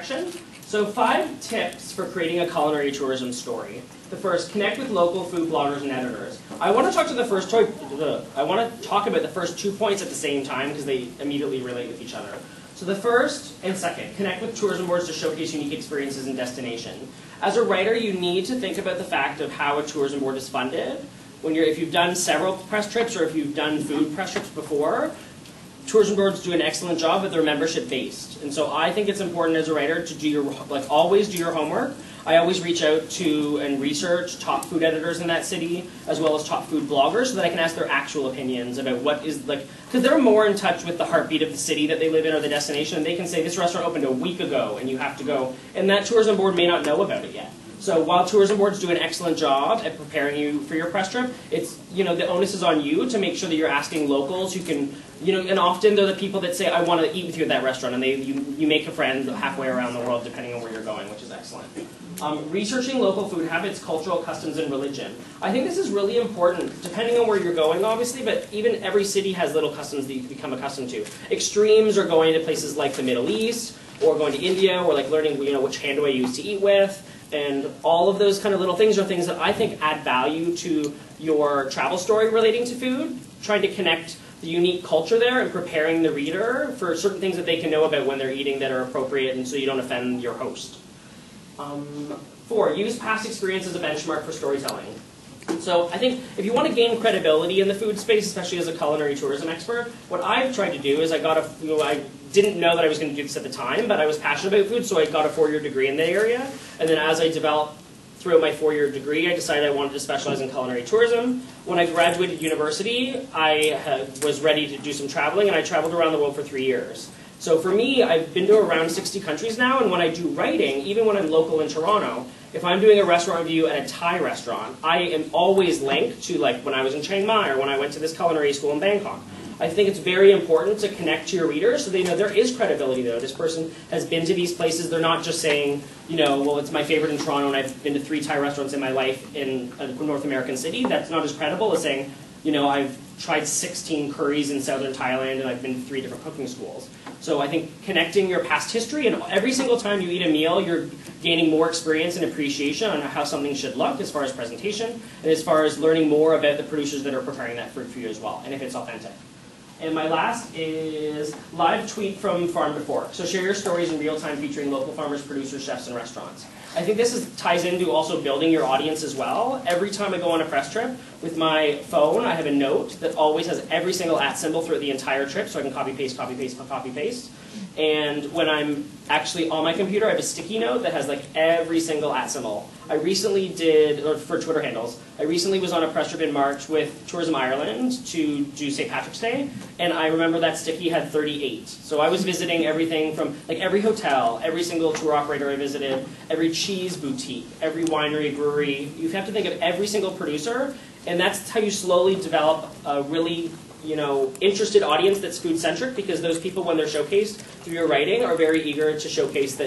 section. So 5 tips for creating a culinary tourism story. The first, connect with local food bloggers and editors. I want to talk about the first 2 points at the same time because they immediately relate with each other. So the first and second, connect with tourism boards to showcase unique experiences and destination. As a writer, you need to think about the fact of how a tourism board is funded. If you've done several press trips or if you've done food press trips before, tourism boards do an excellent job, but they're membership based. And so I think it's important as a writer to do always do your homework. I always reach out to and research top food editors in that city, as well as top food bloggers, so that I can ask their actual opinions about what is, because they're more in touch with the heartbeat of the city that they live in or the destination, and they can say, this restaurant opened a week ago, and you have to go, and that tourism board may not know about it yet. So while tourism boards do an excellent job at preparing you for your press trip, it's, the onus is on you to make sure that you're asking locals who can, and often they're the people that say, I want to eat with you at that restaurant, and you make a friend halfway around the world depending on where you're going, which is excellent. Researching local food habits, cultural customs, and religion. I think this is really important, depending on where you're going, obviously, but even every city has little customs that you can become accustomed to. Extremes are going to places like the Middle East, or going to India, or learning, which hand do I use to eat with, and all of those kind of little things are things that I think add value to your travel story relating to food, trying to connect the unique culture there and preparing the reader for certain things that they can know about when they're eating that are appropriate and so you don't offend your host. 4, use past experience as a benchmark for storytelling. So I think if you want to gain credibility in the food space, especially as a culinary tourism expert, what I've tried to do is I didn't know that I was going to do this at the time, but I was passionate about food, so I got a 4-year degree in the area. And then as I developed throughout my 4-year degree, I decided I wanted to specialize in culinary tourism. When I graduated university, I was ready to do some traveling, and I traveled around the world for 3 years. So for me, I've been to around 60 countries now, and when I do writing, even when I'm local in Toronto, if I'm doing a restaurant review at a Thai restaurant, I am always linked to when I was in Chiang Mai or when I went to this culinary school in Bangkok. I think it's very important to connect to your readers so they know there is credibility there. This person has been to these places. They're not just saying, well, it's my favorite in Toronto and I've been to 3 Thai restaurants in my life in a North American city. That's not as credible as saying, I've tried 16 curries in southern Thailand and I've been to 3 different cooking schools. So I think connecting your past history, and every single time you eat a meal, you're gaining more experience and appreciation on how something should look as far as presentation, and as far as learning more about the producers that are preparing that food for you as well, and if it's authentic. And my last is live tweet from farm to fork. So share your stories in real time featuring local farmers, producers, chefs, and restaurants. I think this ties into also building your audience as well. Every time I go on a press trip, with my phone, I have a note that always has every single @ symbol throughout the entire trip, so I can copy, paste, copy, paste, copy, paste. And when I'm actually on my computer, I have a sticky note that has every single @ symbol. I recently did, or for Twitter handles, I recently was on a press trip in March with Tourism Ireland to do St. Patrick's Day, and I remember that sticky had 38. So I was visiting everything from every hotel, every single tour operator I visited, every cheese boutique, every winery, brewery. You have to think of every single producer, and that's how you slowly develop a really interested audience that's food-centric, because those people, when they're showcased through your writing, are very eager to showcase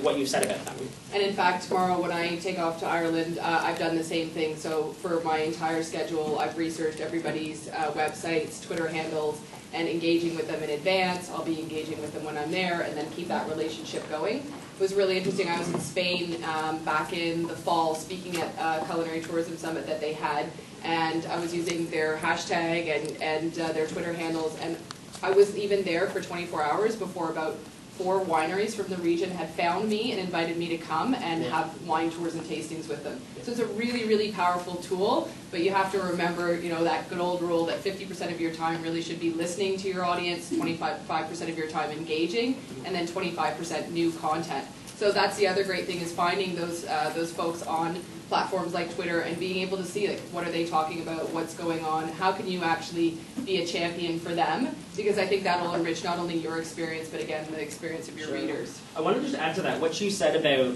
what you've said about them. And in fact, tomorrow when I take off to Ireland, I've done the same thing. So for my entire schedule, I've researched everybody's websites, Twitter handles, and engaging with them in advance. I'll be engaging with them when I'm there, and then keep that relationship going. It was really interesting. I was in Spain back in the fall speaking at a culinary tourism summit that they had, and I was using their hashtag and their Twitter handles, and I was even there for 24 hours before about 4 wineries from the region had found me and invited me to come and have wine tours and tastings with them. So it's a really, really powerful tool, but you have to remember, that good old rule that 50% of your time really should be listening to your audience, 25% of your time engaging, and then 25% new content. So that's the other great thing, is finding those folks on platforms like Twitter and being able to see what are they talking about, what's going on, how can you actually be a champion for them, because I think that'll enrich not only your experience, but again, the experience of your readers. I want to just add to that, what you said about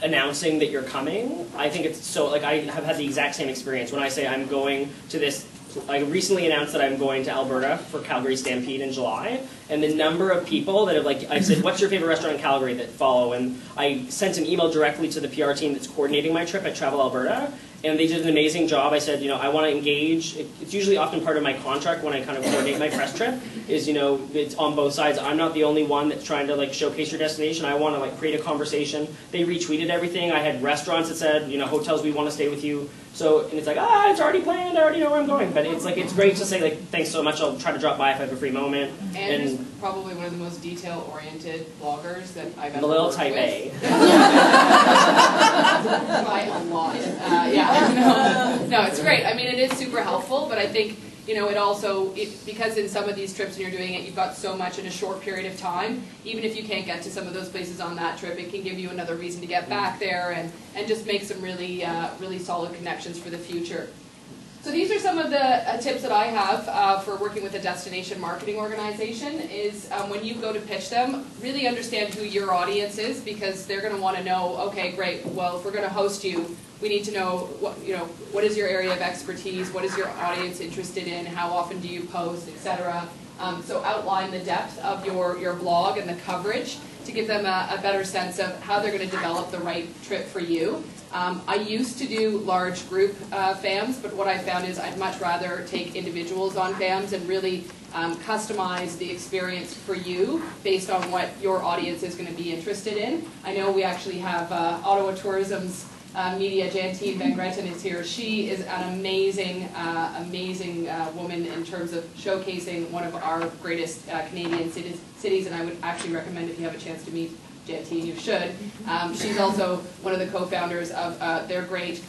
announcing that you're coming. I think it's so, I have had the exact same experience when I say I'm going to this. I recently announced that I'm going to Alberta for Calgary Stampede in July, and the number of people that have I said, what's your favorite restaurant in Calgary, that follow, and I sent an email directly to the PR team that's coordinating my trip at Travel Alberta, and they did an amazing job. I said, I want to engage. It's usually often part of my contract when I kind of coordinate my press trip, is, it's on both sides. I'm not the only one that's trying to showcase your destination. I want to create a conversation. They retweeted everything. I had restaurants that said, hotels, we want to stay with you. So, and it's it's already planned. I already know where I'm going. But it's great to say, thanks so much. I'll try to drop by if I have a free moment. And is probably one of the most detail-oriented bloggers that I've ever a little worked type with. A. By a lot. No, it's great. I mean, it is super helpful, but I think, it also, because in some of these trips when you're doing it, you've got so much in a short period of time, even if you can't get to some of those places on that trip, it can give you another reason to get back there and just make some really, really solid connections for the future. So these are some of the tips that I have for working with a destination marketing organization is when you go to pitch them, really understand who your audience is, because they're going to want to know, okay, great, well, if we're going to host you, we need to know what is your area of expertise, what is your audience interested in, how often do you post, etc. So outline the depth of your blog and the coverage to give them a better sense of how they're going to develop the right trip for you. I used to do large group FAMs, but what I found is I'd much rather take individuals on FAMs and really customize the experience for you based on what your audience is going to be interested in. I know we actually have Ottawa Tourism's media, Jantine Van Greten is here. She is an amazing, amazing woman in terms of showcasing one of our greatest Canadian cities, and I would actually recommend if you have a chance to meet Jantine, you should. She's also one of the co-founders of their great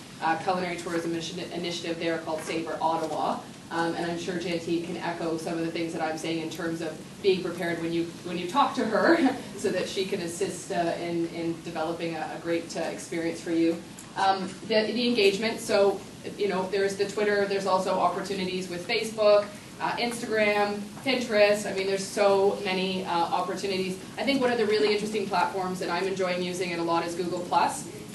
culinary tourism initiative there called Savor Ottawa. And I'm sure Jantine can echo some of the things that I'm saying in terms of being prepared when you talk to her so that she can assist in developing a great experience for you. The engagement, so there's the Twitter, there's also opportunities with Facebook, Instagram, Pinterest. I mean, there's so many opportunities. I think one of the really interesting platforms that I'm enjoying using it a lot is Google+,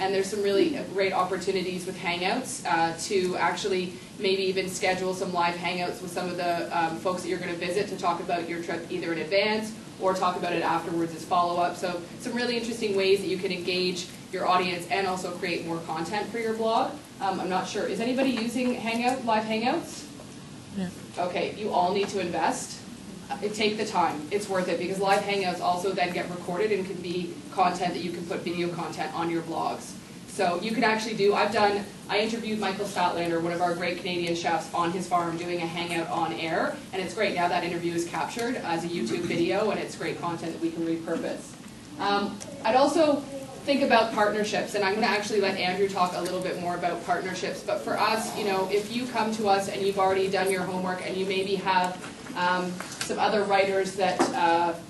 and there's some really great opportunities with Hangouts to actually maybe even schedule some live Hangouts with some of the folks that you're going to visit to talk about your trip either in advance or talk about it afterwards as follow-up. So some really interesting ways that you can engage your audience and also create more content for your blog. I'm not sure, is anybody using live Hangouts? Yeah. Okay, you all need to invest. Take the time. It's worth it because live Hangouts also then get recorded and can be content that you can put video content on your blogs. So you can actually do, I interviewed Michael Statlander, one of our great Canadian chefs, on his farm doing a Hangout on air, and it's great. Now that interview is captured as a YouTube video, and it's great content that we can repurpose. I'd also think about partnerships, and I'm going to actually let Andrew talk a little bit more about partnerships, but for us, if you come to us and you've already done your homework and you maybe have some other writers that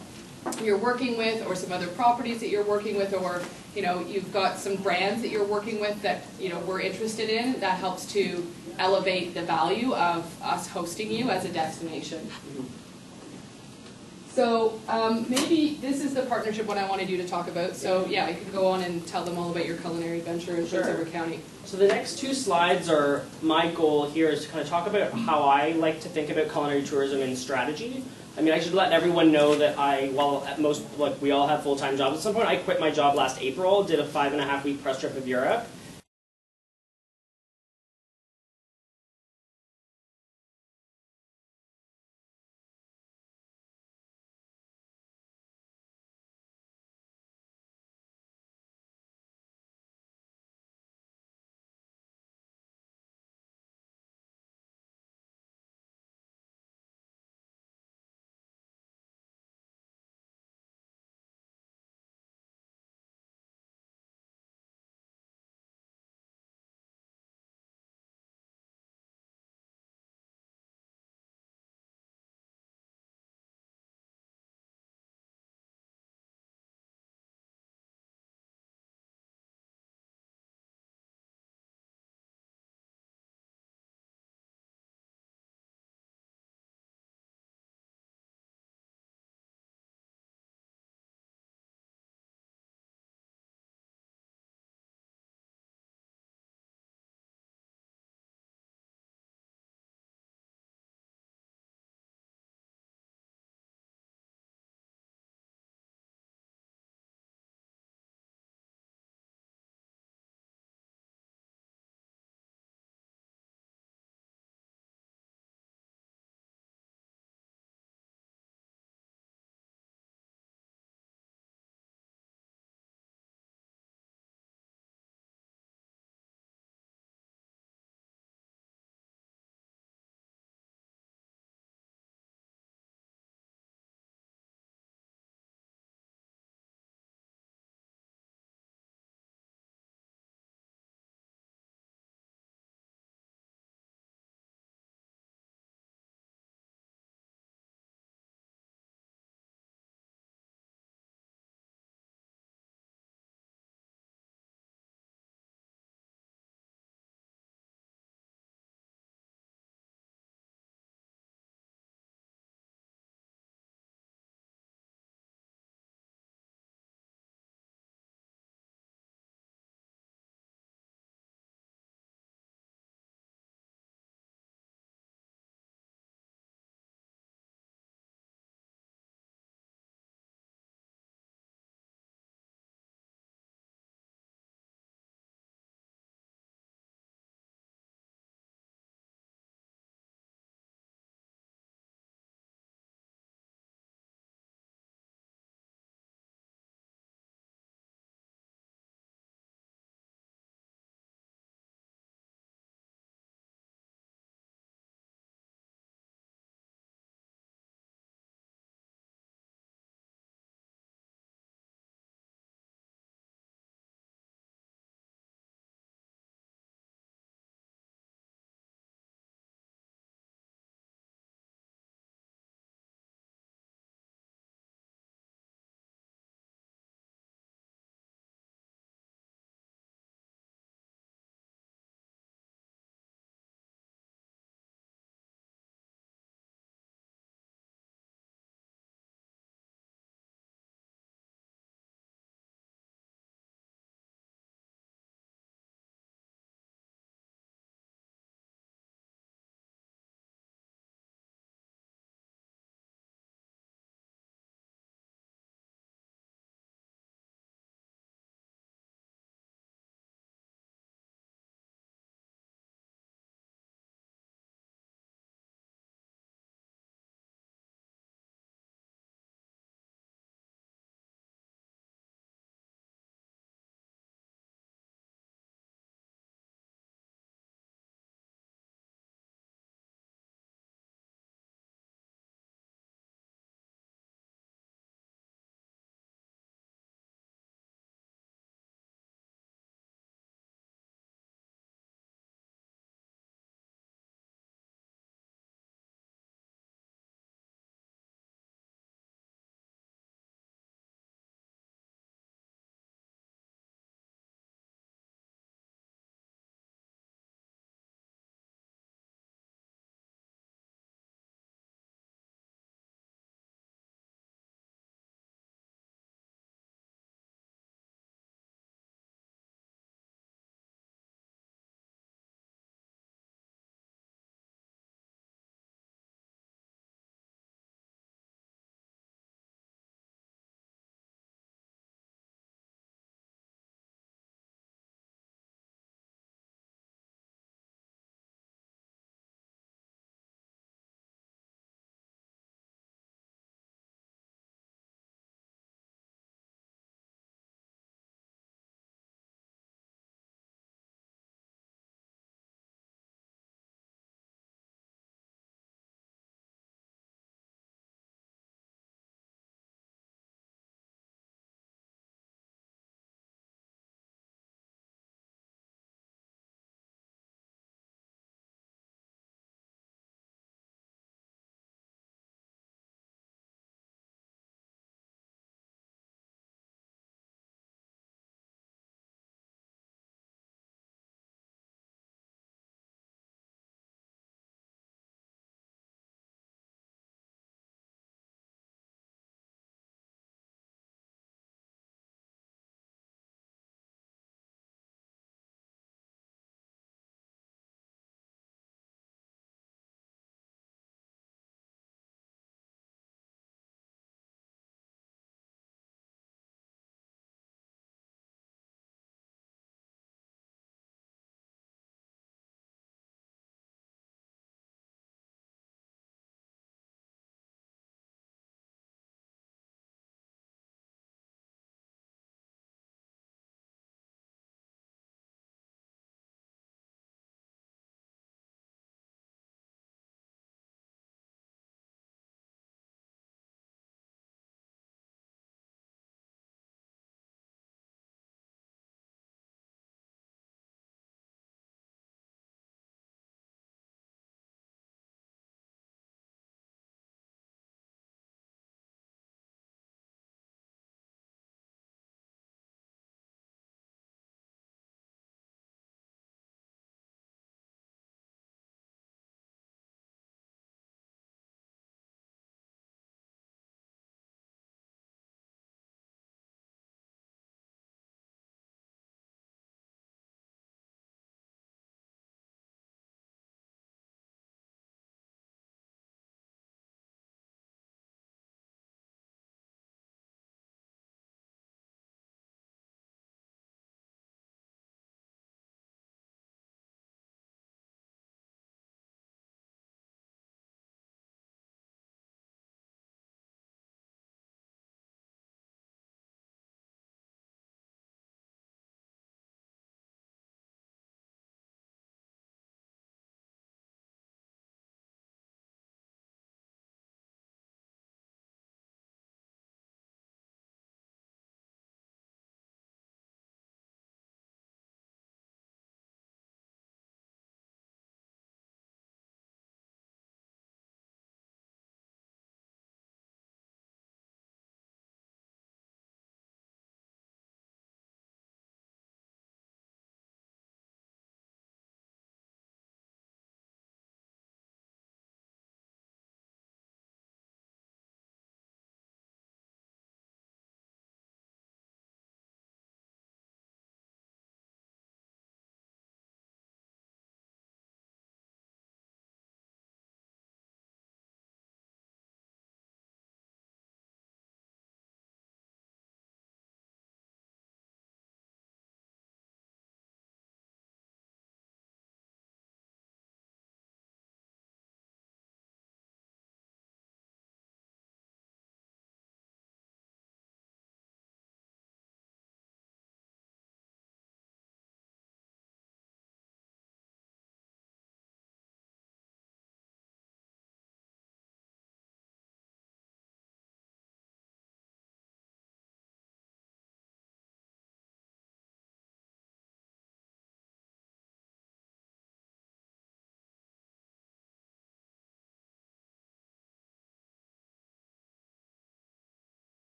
you're working with, or some other properties that you're working with, or you've got some brands that you're working with that we're interested in, that helps to elevate the value of us hosting you as a destination. So maybe this is the partnership one I wanted you to talk about. So yeah, you can go on and tell them all about your culinary venture in Prince Edward County. So the next two slides are, my goal here is to kind of talk about how I like to think about culinary tourism and strategy. I mean, I should let everyone know that while at most, we all have full-time jobs, at some point I quit my job last April, did a 5.5-week press trip of Europe,